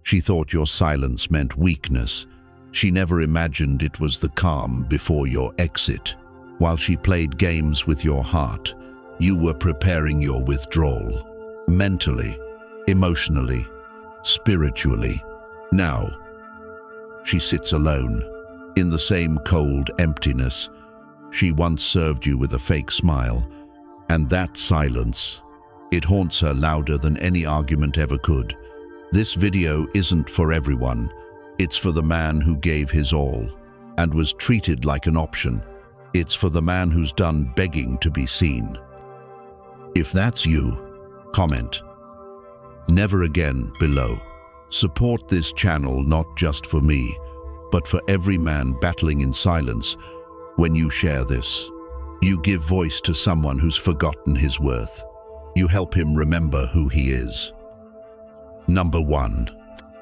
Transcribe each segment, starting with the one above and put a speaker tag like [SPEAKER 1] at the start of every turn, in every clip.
[SPEAKER 1] She thought your silence meant weakness. She never imagined it was the calm before your exit. While she played games with your heart, you were preparing your withdrawal. Mentally, emotionally, spiritually. Now, she sits alone, in the same cold emptiness. She once served you with a fake smile, and that silence, it haunts her louder than any argument ever could. This video isn't for everyone. It's for the man who gave his all and was treated like an option. It's for the man who's done begging to be seen. If that's you, comment "Never again" below. Support this channel not just for me, but for every man battling in silence. When you share this, you give voice to someone who's forgotten his worth. You help him remember who he is. Number 1.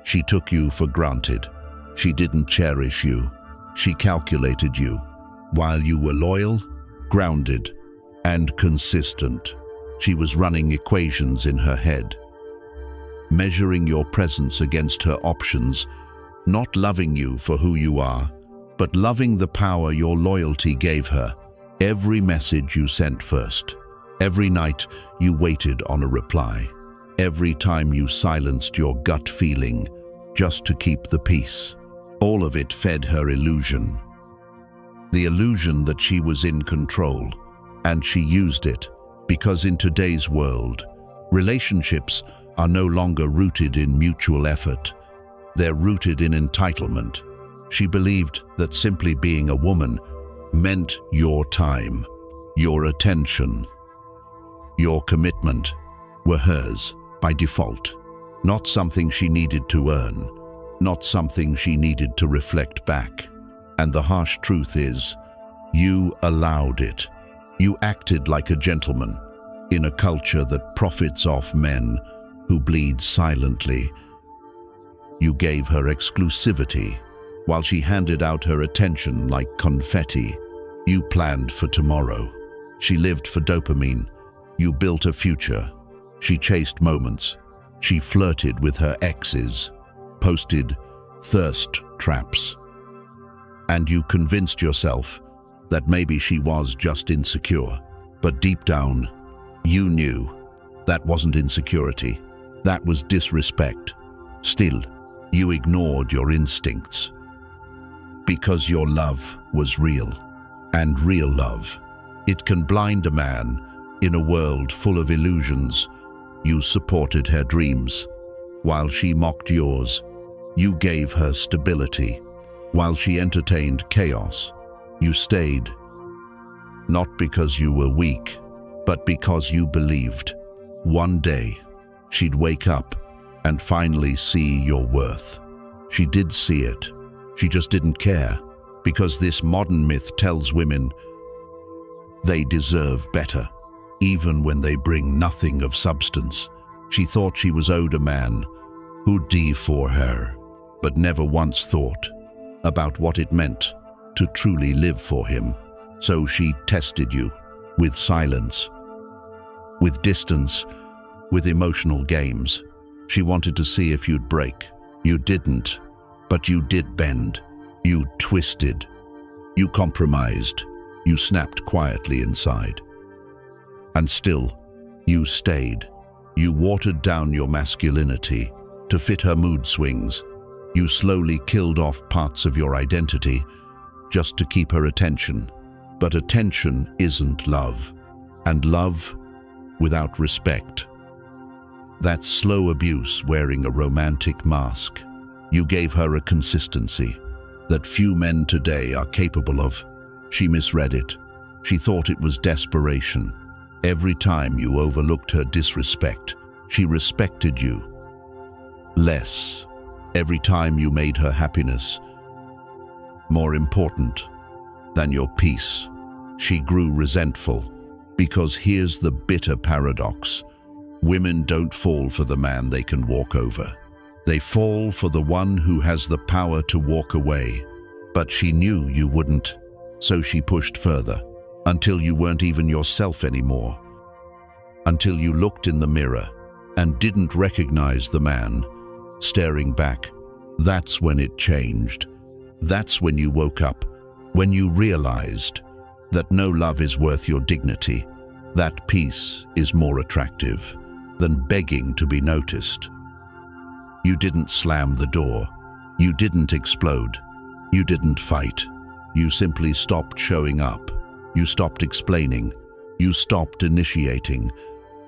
[SPEAKER 1] She took you for granted. She didn't cherish you. She calculated you. While you were loyal, grounded, and consistent, she was running equations in her head, measuring your presence against her options, not loving you for who you are, but loving the power your loyalty gave her. Every message you sent first, every night you waited on a reply, every time you silenced your gut feeling just to keep the peace, all of it fed her illusion. The illusion that she was in control, and she used it, because in today's world, relationships are no longer rooted in mutual effort. They're rooted in entitlement. She believed that simply being a woman meant your time, your attention, your commitment were hers by default, not something she needed to earn, not something she needed to reflect back. And the harsh truth is, you allowed it. You acted like a gentleman in a culture that profits off men who bleed silently. You gave her exclusivity while she handed out her attention like confetti. You planned for tomorrow. She lived for dopamine. You built a future. She chased moments. She flirted with her exes, posted thirst traps. And you convinced yourself that maybe she was just insecure. But deep down, you knew that wasn't insecurity. That was disrespect. Still, you ignored your instincts because your love was real. And real love, it can blind a man in a world full of illusions. You supported her dreams while she mocked yours. You gave her stability while she entertained chaos. You stayed, not because you were weak, but because you believed one day she'd wake up and finally see your worth. She did see it. She just didn't care, because this modern myth tells women they deserve better, even when they bring nothing of substance. She thought she was owed a man who'd die for her, but never once thought about what it meant to truly live for him. So she tested you with silence, with distance, with emotional games. She wanted to see if you'd break. You didn't, but you did bend. You twisted. You compromised. You snapped quietly inside. And still, you stayed. You watered down your masculinity to fit her mood swings. You slowly killed off parts of your identity just to keep her attention. But attention isn't love. And love without respect, that's slow abuse wearing a romantic mask. You gave her a consistency that few men today are capable of. She misread it. She thought it was desperation. Every time you overlooked her disrespect, she respected you less. Every time you made her happiness more important than your peace, she grew resentful. Because here's the bitter paradox. Women don't fall for the man they can walk over. They fall for the one who has the power to walk away. But she knew you wouldn't, so she pushed further, until you weren't even yourself anymore. Until you looked in the mirror and didn't recognize the man staring back. That's when it changed. That's when you woke up, when you realized that no love is worth your dignity, that peace is more attractive than begging to be noticed. You didn't slam the door. You didn't explode. You didn't fight. You simply stopped showing up. You stopped explaining. You stopped initiating.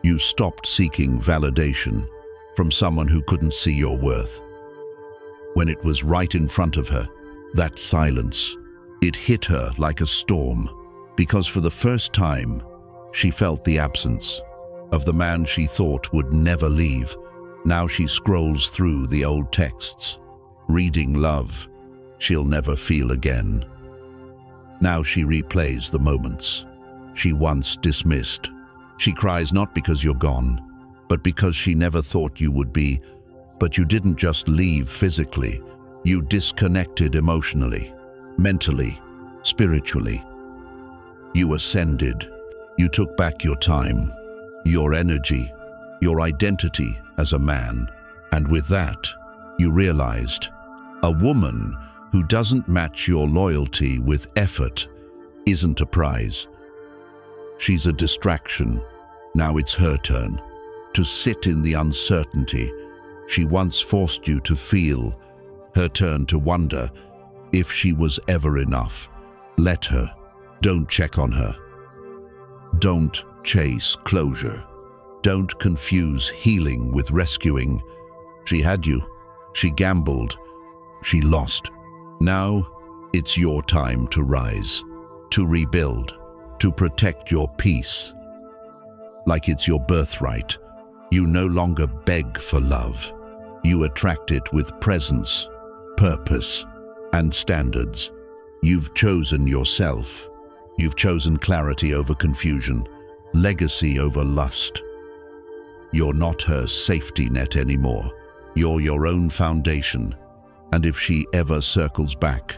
[SPEAKER 1] You stopped seeking validation from someone who couldn't see your worth. When it was right in front of her, that silence, it hit her like a storm, because for the first time, she felt the absence of the man she thought would never leave. Now she scrolls through the old texts, reading love she'll never feel again. Now she replays the moments she once dismissed. She cries not because you're gone, but because she never thought you would be. But you didn't just leave physically. You disconnected emotionally, mentally, spiritually. You ascended. You took back your time, your energy, your identity as a man. And with that, you realized a woman who doesn't match your loyalty with effort isn't a prize. She's a distraction. Now it's her turn to sit in the uncertainty she once forced you to feel, her turn to wonder if she was ever enough. Let her. Don't check on her. Don't chase closure. Don't confuse healing with rescuing. She had you. She gambled. She lost. Now it's your time to rise, to rebuild, to protect your peace. Like it's your birthright. You no longer beg for love. You attract it with presence, purpose, and standards. You've chosen yourself. You've chosen clarity over confusion, legacy over lust. You're not her safety net anymore. You're your own foundation. And if she ever circles back,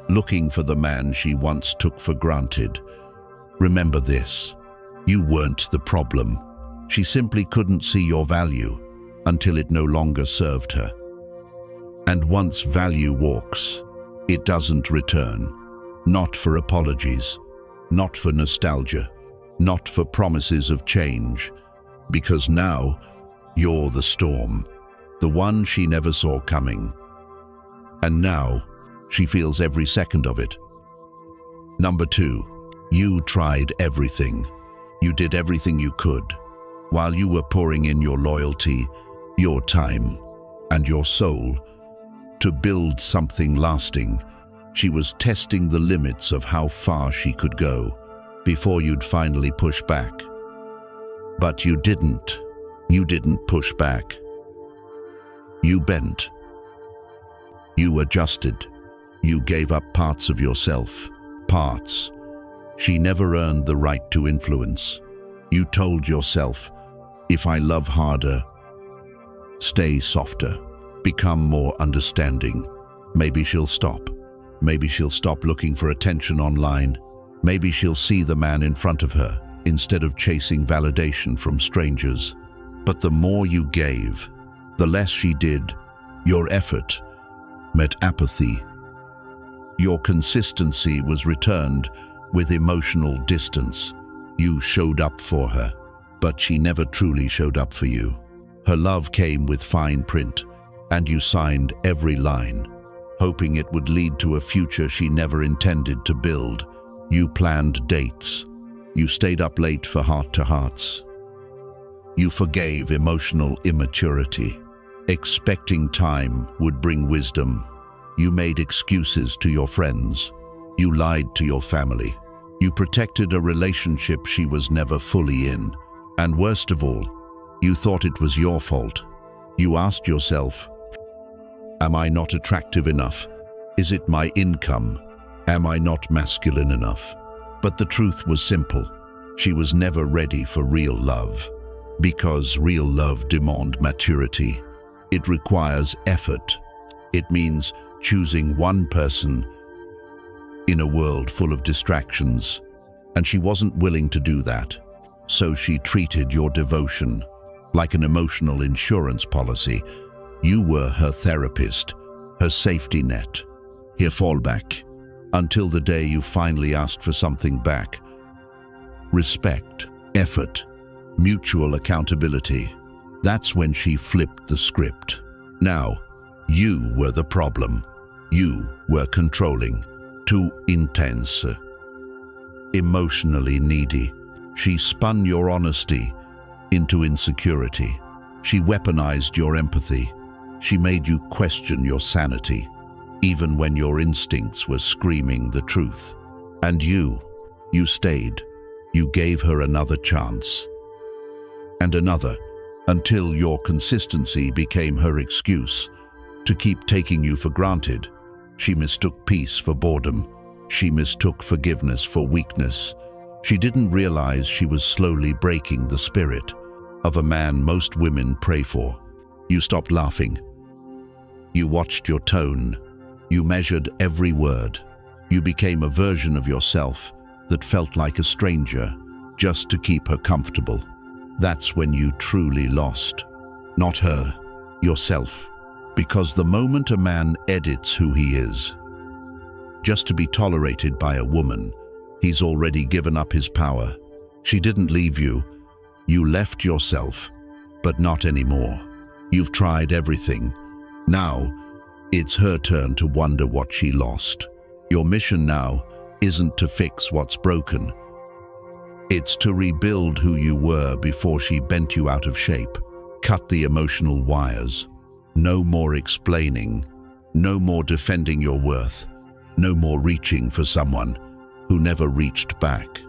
[SPEAKER 1] looking for the man she once took for granted, remember this: you weren't the problem. She simply couldn't see your value until it no longer served her. And once value walks, it doesn't return. Not for apologies, not for nostalgia, not for promises of change, because now you're the storm, the one she never saw coming. And now she feels every second of it. Number 2, you tried everything. You did everything you could. While you were pouring in your loyalty, your time, and your soul to build something lasting, she was testing the limits of how far she could go before you'd finally push back. But you didn't. You didn't push back. You bent. You adjusted. You gave up parts of yourself. Parts she never earned the right to influence. You told yourself, if I love harder, stay softer, become more understanding, maybe she'll stop. Maybe she'll stop looking for attention online. Maybe she'll see the man in front of her instead of chasing validation from strangers. But the more you gave, the less she did. Your effort met apathy. Your consistency was returned with emotional distance. You showed up for her, but she never truly showed up for you. Her love came with fine print, and you signed every line, hoping it would lead to a future she never intended to build. You planned dates. You stayed up late for heart-to-hearts. You forgave emotional immaturity, expecting time would bring wisdom. You made excuses to your friends. You lied to your family. You protected a relationship she was never fully in. And worst of all, you thought it was your fault. You asked yourself, am I not attractive enough? Is it my income? Am I not masculine enough? But the truth was simple. She was never ready for real love. Because real love demands maturity. It requires effort. It means choosing one person in a world full of distractions. And she wasn't willing to do that. So she treated your devotion like an emotional insurance policy. You were her therapist, her safety net, her fallback, until the day you finally asked for something back. Respect, effort, mutual accountability. That's when she flipped the script. Now, you were the problem. You were controlling, too intense, emotionally needy. She spun your honesty into insecurity. She weaponized your empathy. She made you question your sanity, even when your instincts were screaming the truth. And you stayed. You gave her another chance. And another, until your consistency became her excuse to keep taking you for granted. She mistook peace for boredom. She mistook forgiveness for weakness. She didn't realize she was slowly breaking the spirit of a man most women pray for. You stopped laughing. You watched your tone. You measured every word. You became a version of yourself that felt like a stranger, just to keep her comfortable. That's when you truly lost. Not her, yourself. Because the moment a man edits who he is, just to be tolerated by a woman, he's already given up his power. She didn't leave you. You left yourself, but not anymore. You've tried everything. Now, it's her turn to wonder what she lost. Your mission now isn't to fix what's broken. It's to rebuild who you were before she bent you out of shape. Cut the emotional wires. No more explaining. No more defending your worth. No more reaching for someone who never reached back.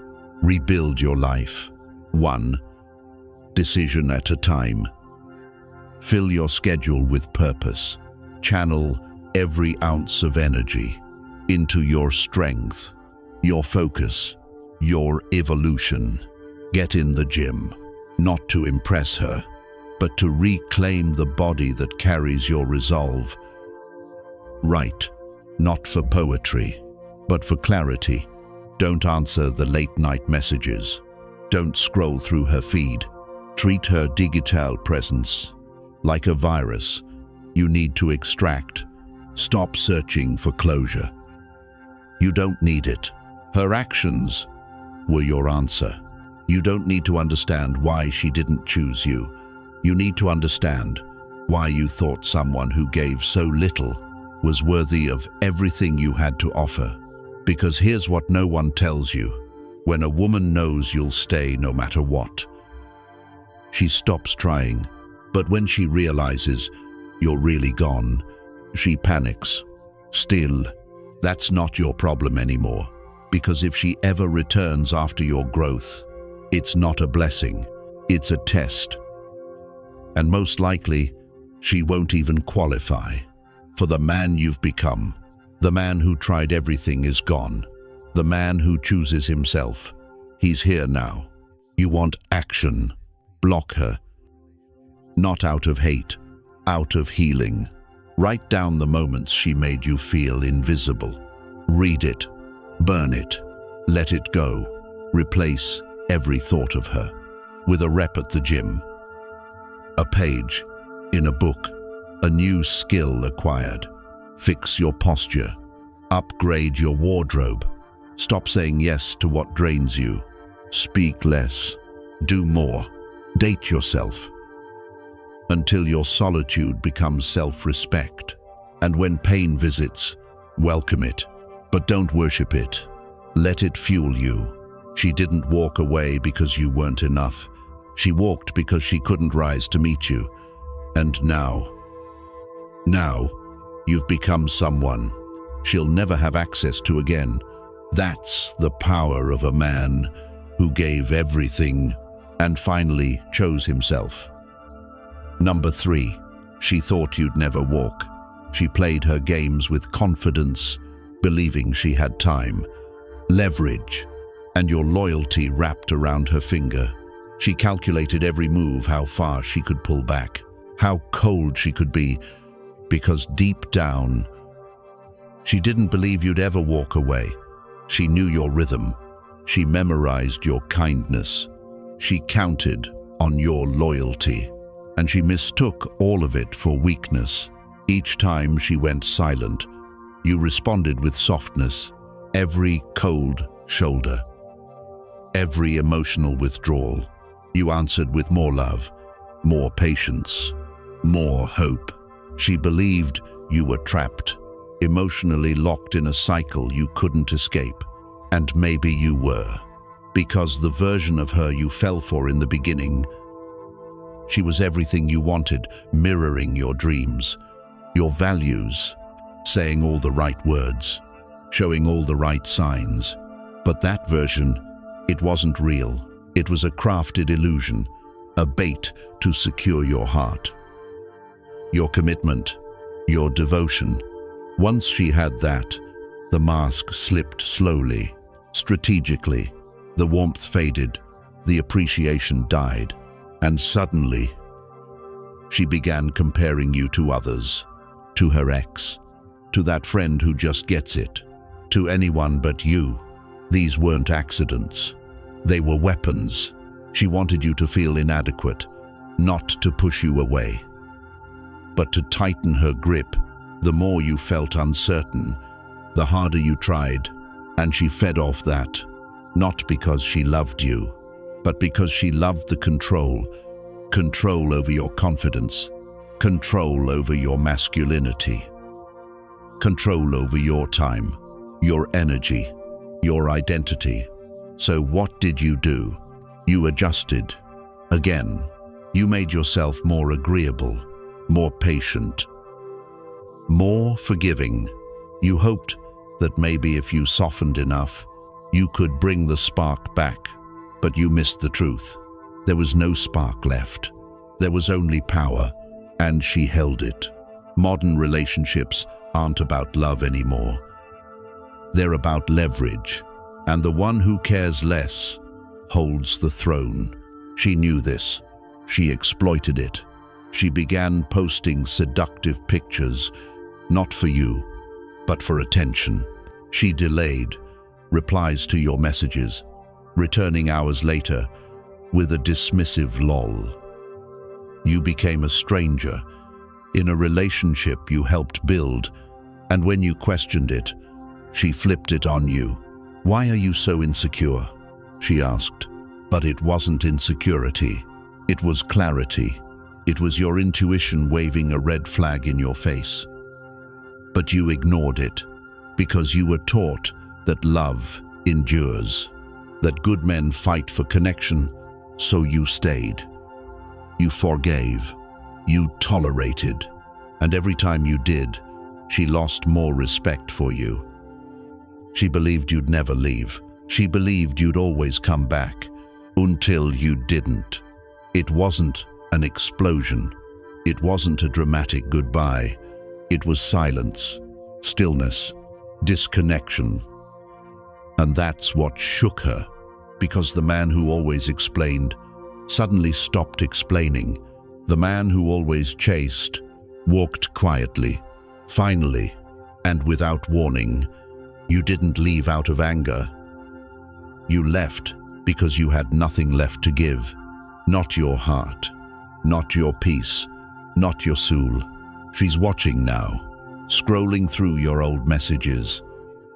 [SPEAKER 1] Rebuild your life, one decision at a time. Fill your schedule with purpose. Channel every ounce of energy into your strength, your focus, your evolution. Get in the gym, not to impress her, but to reclaim the body that carries your resolve. Write, not for poetry, but for clarity. Don't answer the late-night messages. Don't scroll through her feed. Treat her digital presence like a virus you need to extract. Stop searching for closure. You don't need it. Her actions were your answer. You don't need to understand why she didn't choose you. You need to understand why you thought someone who gave so little was worthy of everything you had to offer. Because here's what no one tells you. When a woman knows you'll stay no matter what, she stops trying. But when she realizes you're really gone, she panics. Still, that's not your problem anymore. Because if she ever returns after your growth, it's not a blessing, it's a test. And most likely, she won't even qualify. For the man you've become, the man who tried everything is gone. The man who chooses himself, he's here now. You want action. Block her. Not out of hate, out of healing. Write down the moments she made you feel invisible. Read it. Burn it. Let it go. Replace every thought of her with a rep at the gym, a page in a book, a new skill acquired. Fix your posture. Upgrade your wardrobe. Stop saying yes to what drains you. Speak less. Do more. Date yourself until your solitude becomes self-respect. And when pain visits, welcome it, but don't worship it. Let it fuel you. She didn't walk away because you weren't enough. She walked because she couldn't rise to meet you. And now, you've become someone she'll never have access to again. That's the power of a man who gave everything and finally chose himself. Number 3, she thought you'd never walk. She played her games with confidence, believing she had time, leverage, and your loyalty wrapped around her finger. She calculated every move, how far she could pull back, how cold she could be, because deep down, she didn't believe you'd ever walk away. She knew your rhythm. She memorized your kindness. She counted on your loyalty. and she mistook all of it for weakness. Each time she went silent, you responded with softness. Every cold shoulder, every emotional withdrawal, you answered with more love, more patience, more hope. She believed you were trapped, emotionally locked in a cycle you couldn't escape. And maybe you were, because the version of her you fell for in the beginning, she was everything you wanted, mirroring your dreams, your values, saying all the right words, showing all the right signs. But that version, it wasn't real. It was a crafted illusion, a bait to secure your heart, your commitment, your devotion. Once she had that, the mask slipped slowly, strategically. The warmth faded, the appreciation died, and suddenly, she began comparing you to others, to her ex, to that friend who just gets it, to anyone but you. These weren't accidents. They were weapons. She wanted you to feel inadequate, not to push you away, but to tighten her grip. The more you felt uncertain, the harder you tried, and she fed off that, not because she loved you, but because she loved the control over your confidence, control over your masculinity, control over your time, your energy, your identity. So what did you do? You adjusted. Again, you made yourself more agreeable, more patient, more forgiving. You hoped that maybe if you softened enough, you could bring the spark back, but you missed the truth. There was no spark left. There was only power, and she held it. Modern relationships aren't about love anymore. They're about leverage, and the one who cares less holds the throne. She knew this. She exploited it. She began posting seductive pictures, not for you, but for attention. She delayed replies to your messages, returning hours later with a dismissive lol. You became a stranger in a relationship you helped build, and when you questioned it, she flipped it on you. "Why are you so insecure?" she asked. But it wasn't insecurity. It was clarity. It was your intuition waving a red flag in your face. But you ignored it because you were taught that love endures, that good men fight for connection, so you stayed. You forgave. You tolerated. And every time you did, she lost more respect for you. She believed you'd never leave. She believed you'd always come back, until you didn't. It wasn't an explosion. It wasn't a dramatic goodbye. It was silence, stillness, disconnection. And that's what shook her, because the man who always explained suddenly stopped explaining. The man who always chased walked quietly. Finally, and without warning, you didn't leave out of anger. You left because you had nothing left to give. Not your heart, not your peace, not your soul. She's watching now, scrolling through your old messages,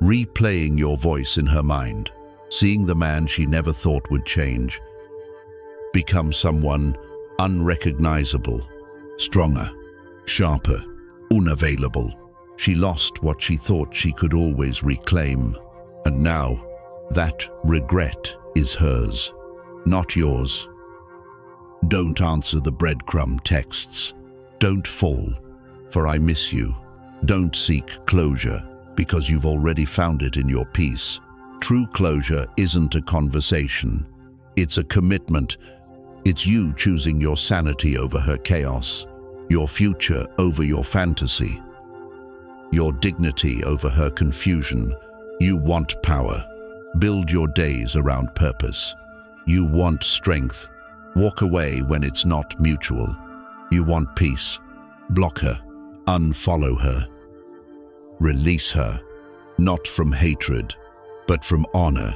[SPEAKER 1] replaying your voice in her mind, seeing the man she never thought would change, become someone unrecognizable, stronger, sharper, unavailable. She lost what she thought she could always reclaim, and now that regret is hers, not yours. Don't answer the breadcrumb texts. Don't fall, for I miss you. Don't seek closure, because you've already found it in your peace. True closure isn't a conversation. It's a commitment. It's you choosing your sanity over her chaos, your future over your fantasy, your dignity over her confusion. You want power. Build your days around purpose. You want strength. Walk away when it's not mutual. You want peace. Block her. Unfollow her. Release her. Not from hatred, but from honor.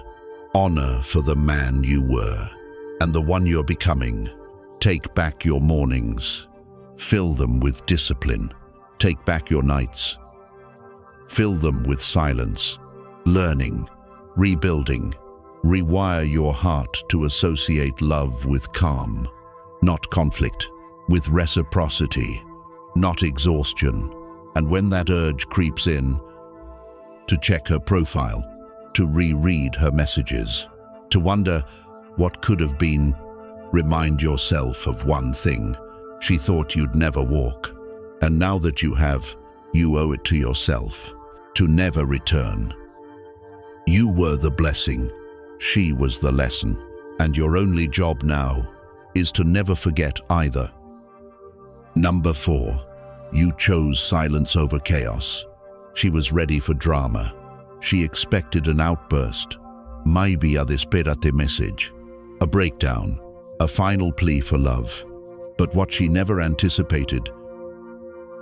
[SPEAKER 1] Honor for the man you were and the one you're becoming. Take back your mornings. Fill them with discipline. Take back your nights. Fill them with silence, learning, rebuilding. Rewire your heart to associate love with calm, not conflict, with reciprocity, not exhaustion. And when that urge creeps in, to check her profile, to reread her messages, to wonder what could have been, remind yourself of one thing. She thought you'd never walk. And now that you have, you owe it to yourself to never return. You were the blessing. She was the lesson. And your only job now is to never forget either. Number 4. You chose silence over chaos. She was ready for drama. She expected an outburst. Mai desperate message. A breakdown. A final plea for love. But what she never anticipated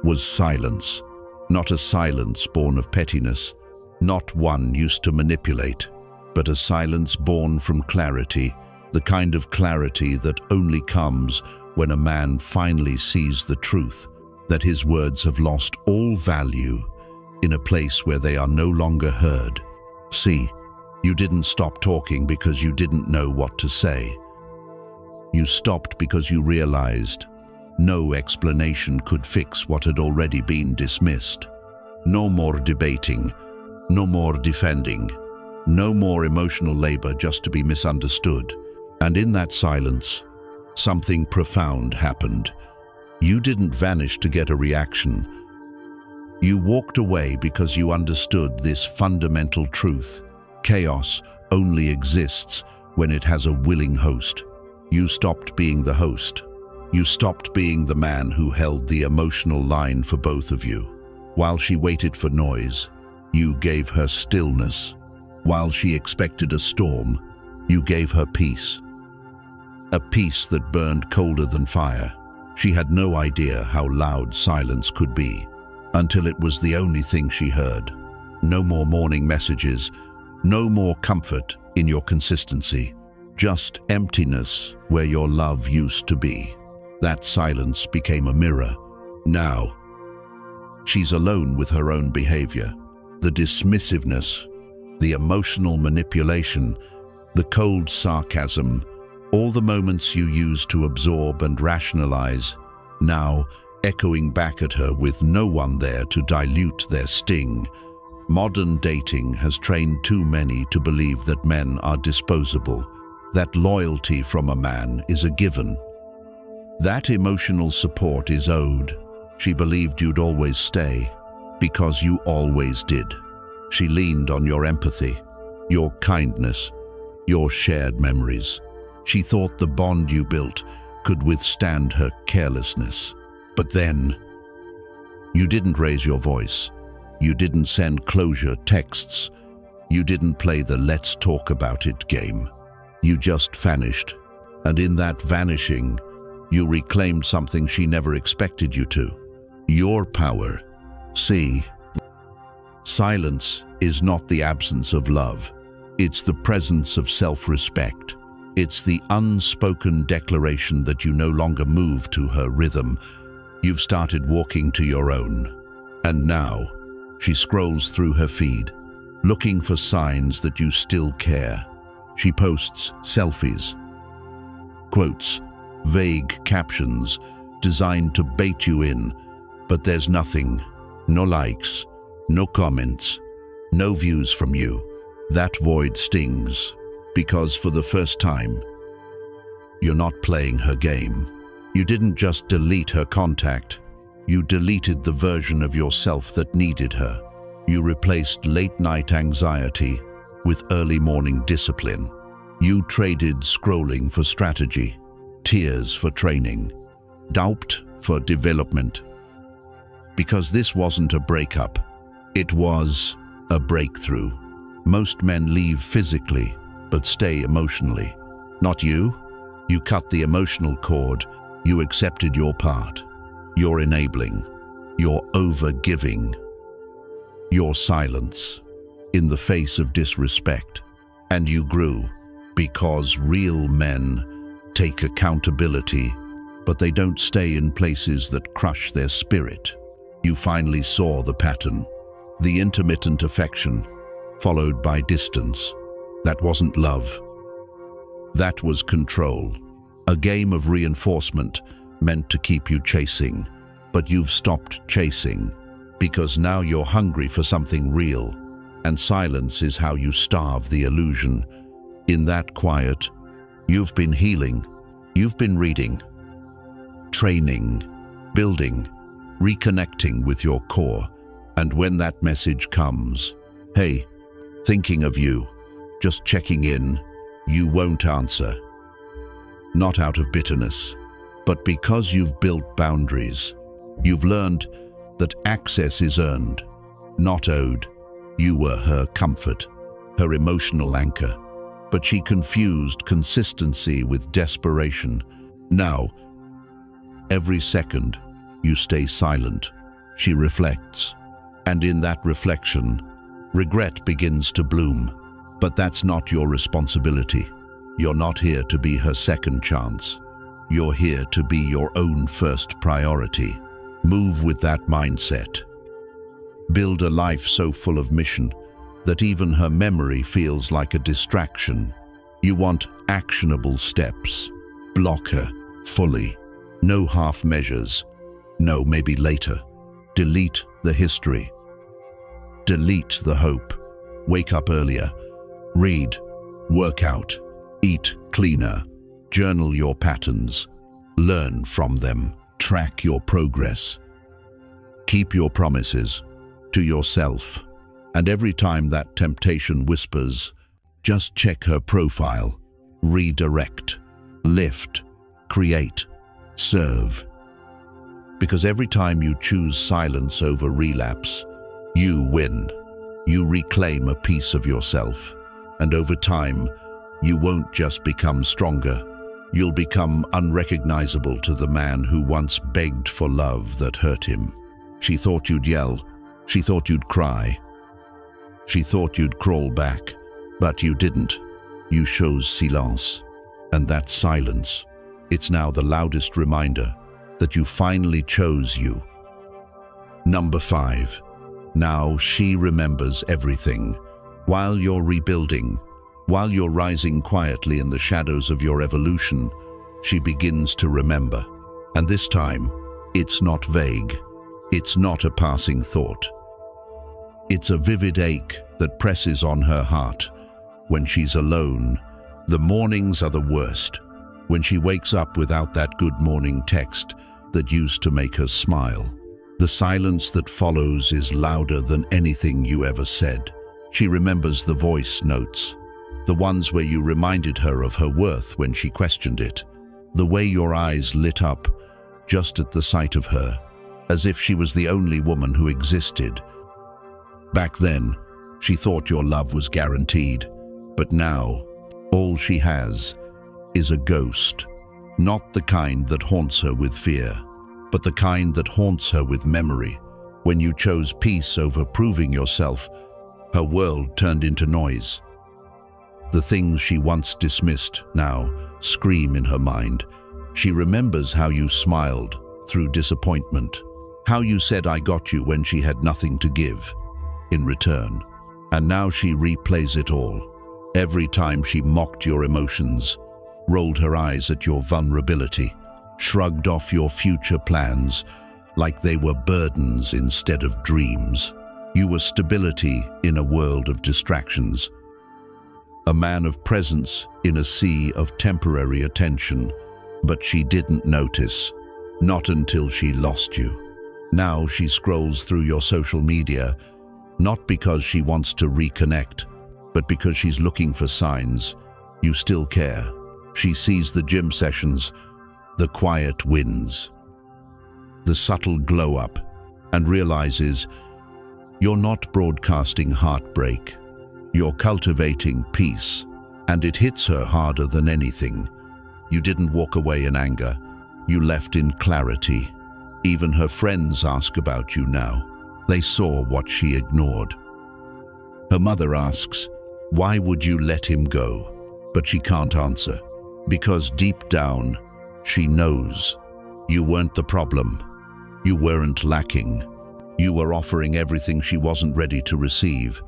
[SPEAKER 1] was silence. Not a silence born of pettiness, not one used to manipulate, but a silence born from clarity, the kind of clarity that only comes when a man finally sees the truth, that his words have lost all value in a place where they are no longer heard. See, you didn't stop talking because you didn't know what to say. You stopped because you realized no explanation could fix what had already been dismissed. No more debating, no more defending, no more emotional labor just to be misunderstood. And in that silence, something profound happened. You didn't vanish to get a reaction. You walked away because you understood this fundamental truth. Chaos only exists when it has a willing host. You stopped being the host. You stopped being the man who held the emotional line for both of you. While she waited for noise, you gave her stillness. While she expected a storm, you gave her peace. A peace that burned colder than fire. She had no idea how loud silence could be, until it was the only thing she heard. No more morning messages, no more comfort in your consistency, just emptiness where your love used to be. That silence became a mirror. Now, she's alone with her own behavior. The dismissiveness, the emotional manipulation, the cold sarcasm, all the moments you used to absorb and rationalize, now echoing back at her with no one there to dilute their sting. Modern dating has trained too many to believe that men are disposable, that loyalty from a man is a given. That emotional support is owed. She believed you'd always stay, because you always did. She leaned on your empathy, your kindness, your shared memories. She thought the bond you built could withstand her carelessness. But then, you didn't raise your voice. You didn't send closure texts. You didn't play the let's talk about it game. You just vanished. And in that vanishing, you reclaimed something she never expected you to. Your power. See, silence is not the absence of love. It's the presence of self-respect. It's the unspoken declaration that you no longer move to her rhythm. You've started walking to your own. And now, she scrolls through her feed, looking for signs that you still care. She posts selfies, quotes, vague captions designed to bait you in, but there's nothing, no likes, no comments, no views from you. That void stings, because for the first time, you're not playing her game. You didn't just delete her contact, you deleted the version of yourself that needed her. You replaced late-night anxiety with early morning discipline. You traded scrolling for strategy, tears for training, doubt for development. Because this wasn't a breakup, it was a breakthrough. Most men leave physically, but stay emotionally. Not you. You cut the emotional cord. You accepted your part. Your enabling. Your over-giving. Your silence in the face of disrespect. And you grew, because real men take accountability but they don't stay in places that crush their spirit. You finally saw the pattern. The intermittent affection, followed by distance. That wasn't love. That was control. A game of reinforcement meant to keep you chasing. But you've stopped chasing, because now you're hungry for something real, and silence is how you starve the illusion. In that quiet, you've been healing, you've been reading, training, building, reconnecting with your core. And when that message comes, hey, thinking of you, just checking in, you won't answer. Not out of bitterness, but because you've built boundaries. You've learned that access is earned, not owed. You were her comfort, her emotional anchor, but she confused consistency with desperation. Now, every second, you stay silent. She reflects, and in that reflection, regret begins to bloom. But that's not your responsibility. You're not here to be her second chance. You're here to be your own first priority. Move with that mindset. Build a life so full of mission that even her memory feels like a distraction. You want actionable steps. Block her fully. No half measures. No, maybe later. Delete the history. Delete the hope. Wake up earlier. Read. Work out. Eat cleaner. Journal your patterns. Learn from them. Track your progress. Keep your promises to yourself. And every time that temptation whispers, just check her profile. Redirect. Lift. Create. Serve. Because every time you choose silence over relapse, you win. You reclaim a piece of yourself. And over time, you won't just become stronger. You'll become unrecognizable to the man who once begged for love that hurt him. She thought you'd yell. She thought you'd cry. She thought you'd crawl back. But you didn't. You chose silence. And that silence, it's now the loudest reminder that you finally chose you. Number 5. Now she remembers everything. While you're rebuilding, while you're rising quietly in the shadows of your evolution, she begins to remember. And this time, it's not vague. It's not a passing thought. It's a vivid ache that presses on her heart. When she's alone, the mornings are the worst. When she wakes up without that good morning text that used to make her smile. The silence that follows is louder than anything you ever said. She remembers the voice notes. The ones where you reminded her of her worth when she questioned it. The way your eyes lit up just at the sight of her, as if she was the only woman who existed. Back then, she thought your love was guaranteed. But now, all she has is a ghost. Not the kind that haunts her with fear, but the kind that haunts her with memory. When you chose peace over proving yourself, her world turned into noise. The things she once dismissed now scream in her mind. She remembers how you smiled through disappointment, how you said "I got you" when she had nothing to give in return. And now she replays it all. Every time she mocked your emotions, rolled her eyes at your vulnerability, shrugged off your future plans like they were burdens instead of dreams. You were stability in a world of distractions. A man of presence in a sea of temporary attention, but she didn't notice, not until she lost you. Now she scrolls through your social media, not because she wants to reconnect, but because she's looking for signs you still care. She sees the gym sessions, the quiet wins, the subtle glow-up, and realizes you're not broadcasting heartbreak. You're cultivating peace, and it hits her harder than anything. You didn't walk away in anger. You left in clarity. Even her friends ask about you now. They saw what she ignored. Her mother asks, "Why would you let him go?" But she can't answer, because deep down, she knows You weren't the problem. You weren't lacking. You were offering everything she wasn't ready to receive.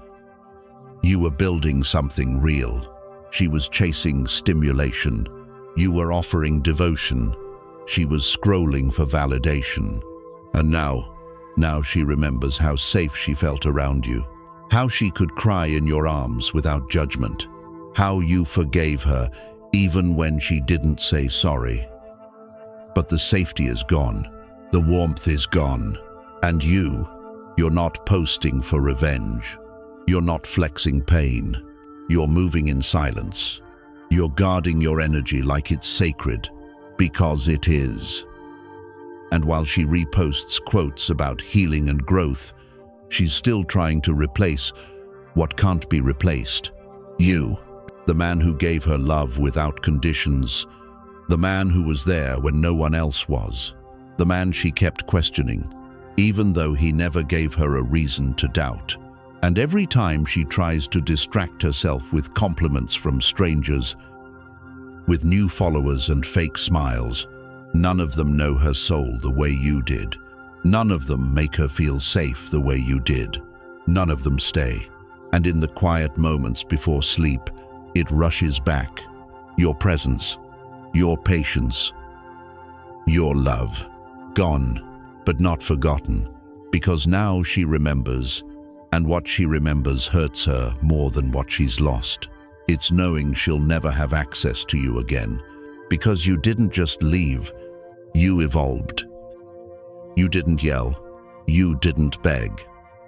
[SPEAKER 1] You were building something real. She was chasing stimulation. You were offering devotion. She was scrolling for validation. And now she remembers how safe she felt around you. How she could cry in your arms without judgment. How you forgave her even when she didn't say sorry. But the safety is gone. The warmth is gone. And you're not posting for revenge. You're not flexing pain. You're moving in silence. You're guarding your energy like it's sacred, because it is. And while she reposts quotes about healing and growth, she's still trying to replace what can't be replaced. You, the man who gave her love without conditions, the man who was there when no one else was, the man she kept questioning, even though he never gave her a reason to doubt. And every time she tries to distract herself with compliments from strangers, with new followers and fake smiles, none of them know her soul the way you did. None of them make her feel safe the way you did. None of them stay. And in the quiet moments before sleep, it rushes back. Your presence, your patience, your love. Gone, but not forgotten, because now she remembers, and what she remembers hurts her more than what she's lost. It's knowing she'll never have access to you again, because you didn't just leave, you evolved. You didn't yell, you didn't beg,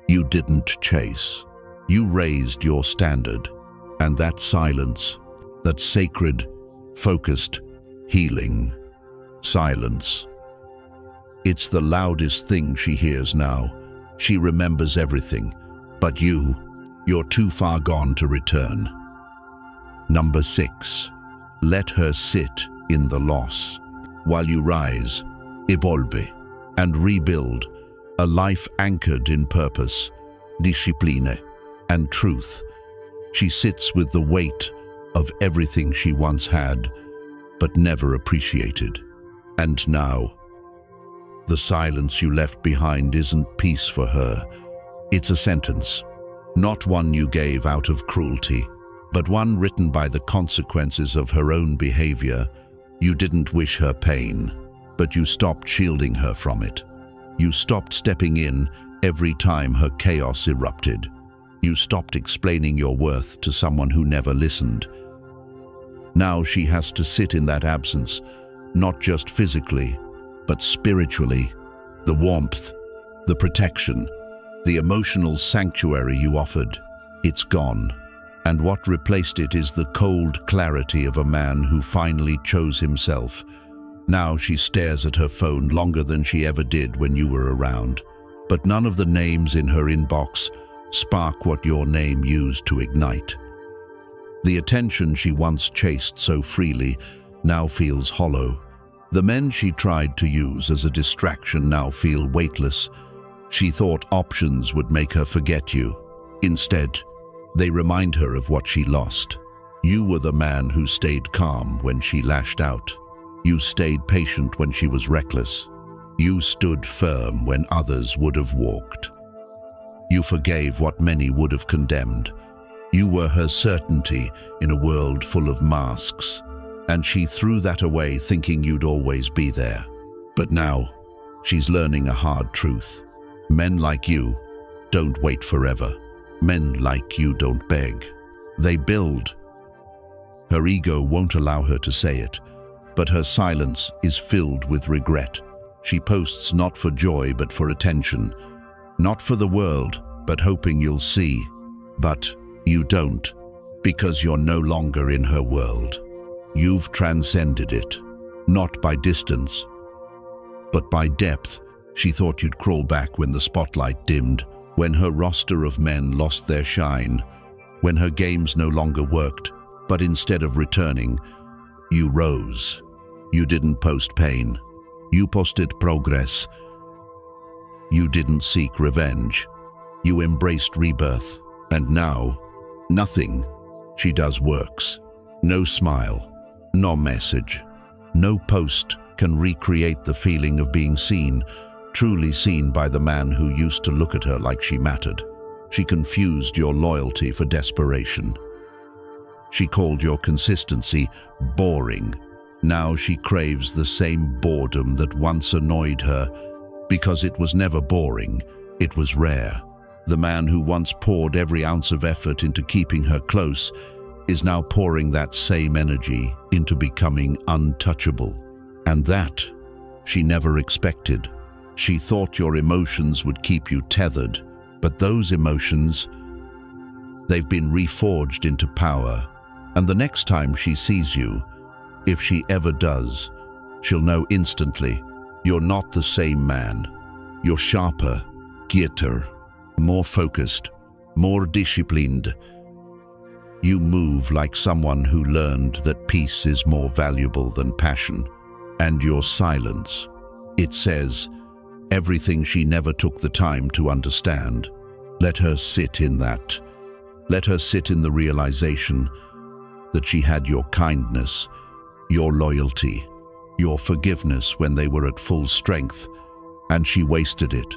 [SPEAKER 1] you didn't chase. You raised your standard, and that silence, that sacred, focused, healing silence. It's the loudest thing she hears now. She remembers everything, but you're too far gone to return. Number 6, let her sit in the loss, while you rise, evolve, and rebuild a life anchored in purpose, discipline, and truth. She sits with the weight of everything she once had, but never appreciated. And now, the silence you left behind isn't peace for her. It's a sentence, not one you gave out of cruelty, but one written by the consequences of her own behavior. You didn't wish her pain, but you stopped shielding her from it. You stopped stepping in every time her chaos erupted. You stopped explaining your worth to someone who never listened. Now she has to sit in that absence, not just physically, but spiritually. The warmth, the protection, the emotional sanctuary you offered, it's gone. And what replaced it is the cold clarity of a man who finally chose himself. Now she stares at her phone longer than she ever did when you were around. But none of the names in her inbox spark what your name used to ignite. The attention she once chased so freely now feels hollow. The men she tried to use as a distraction now feel weightless. She thought options would make her forget you. Instead, they remind her of what she lost. You were the man who stayed calm when she lashed out. You stayed patient when she was reckless. You stood firm when others would have walked. You forgave what many would have condemned. You were her certainty in a world full of masks, and she threw that away thinking you'd always be there. But now, she's learning a hard truth. Men like you don't wait forever. Men like you don't beg. They build. Her ego won't allow her to say it, but her silence is filled with regret. She posts not for joy but for attention, not for the world, but hoping you'll see. But you don't, because you're no longer in her world. You've transcended it, not by distance, but by depth. She thought you'd crawl back when the spotlight dimmed, when her roster of men lost their shine, when her games no longer worked, but instead of returning, you rose. You didn't post pain. You posted progress. You didn't seek revenge. You embraced rebirth. And now, nothing she does works. No smile, no message, no post can recreate the feeling of being seen, truly seen by the man who used to look at her like she mattered. She confused your loyalty for desperation. She called your consistency boring. Now she craves the same boredom that once annoyed her, because it was never boring, it was rare. The man who once poured every ounce of effort into keeping her close is now pouring that same energy into becoming untouchable. And that she never expected. She thought your emotions would keep you tethered, but those emotions, they've been reforged into power. And the next time she sees you, if she ever does, she'll know instantly you're not the same man. You're sharper, quieter, more focused, more disciplined. You move like someone who learned that peace is more valuable than passion. And your silence, it says everything she never took the time to understand. Let her sit in that. Let her sit in the realization that she had your kindness, your loyalty, your forgiveness when they were at full strength, and she wasted it.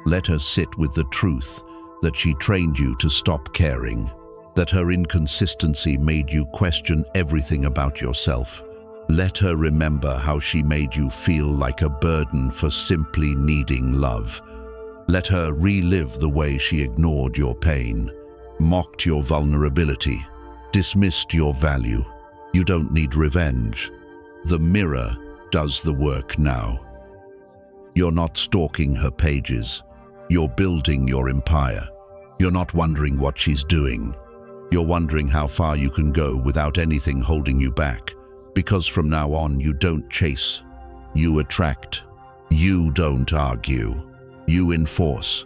[SPEAKER 1] Let her sit with the truth that she trained you to stop caring, that her inconsistency made you question everything about yourself. Let her remember how she made you feel like a burden for simply needing love. Let her relive the way she ignored your pain, mocked your vulnerability, dismissed your value. You don't need revenge. The mirror does the work now. You're not stalking her pages. You're building your empire. You're not wondering what she's doing. You're wondering how far you can go without anything holding you back. Because from now on, you don't chase. You attract. You don't argue. You enforce.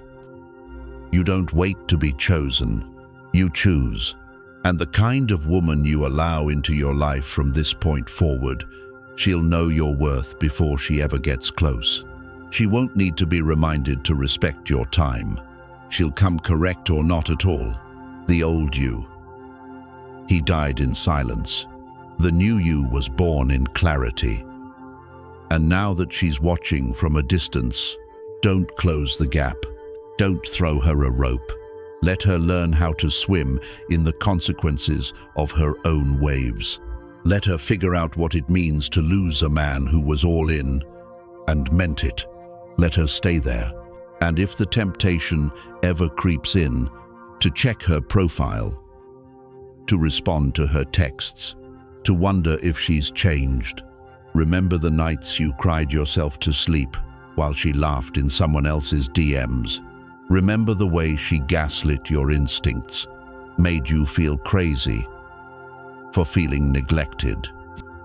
[SPEAKER 1] You don't wait to be chosen. You choose. And the kind of woman you allow into your life from this point forward, she'll know your worth before she ever gets close. She won't need to be reminded to respect your time. She'll come correct or not at all. The old you, he died in silence. The new you was born in clarity. And now that she's watching from a distance, don't close the gap. Don't throw her a rope. Let her learn how to swim in the consequences of her own waves. Let her figure out what it means to lose a man who was all in and meant it. Let her stay there. And if the temptation ever creeps in, to check her profile, to respond to her texts, to wonder if she's changed. Remember the nights you cried yourself to sleep while she laughed in someone else's DMs. Remember the way she gaslit your instincts, made you feel crazy for feeling neglected.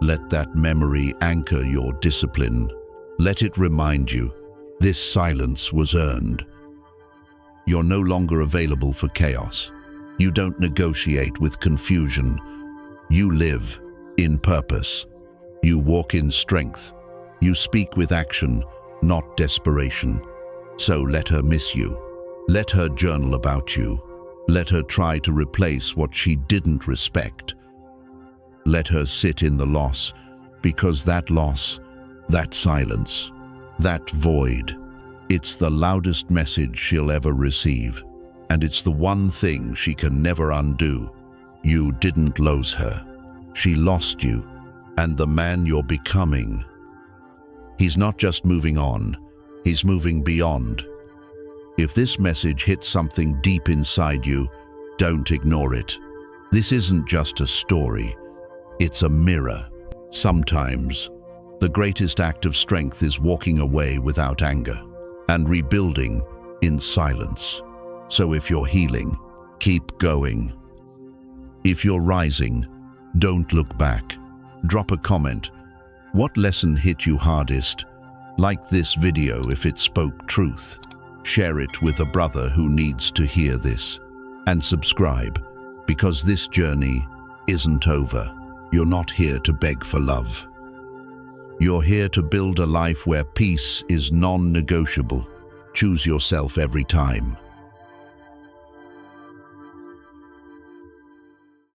[SPEAKER 1] Let that memory anchor your discipline. Let it remind you, this silence was earned. You're no longer available for chaos. You don't negotiate with confusion. You live in purpose. You walk in strength. You speak with action, not desperation. So let her miss you. Let her journal about you. Let her try to replace what she didn't respect. Let her sit in the loss, because that loss, that silence, that void, it's the loudest message she'll ever receive. And it's the one thing she can never undo. You didn't lose her. She lost you. And the man you're becoming, he's not just moving on, he's moving beyond. If this message hits something deep inside you, don't ignore it. This isn't just a story, it's a mirror. Sometimes, the greatest act of strength is walking away without anger and rebuilding in silence. So if you're healing, keep going. If you're rising, don't look back. Drop a comment. What lesson hit you hardest? Like this video if it spoke truth. Share it with a brother who needs to hear this. And subscribe, because this journey isn't over. You're not here to beg for love. You're here to build a life where peace is non-negotiable. Choose yourself every time.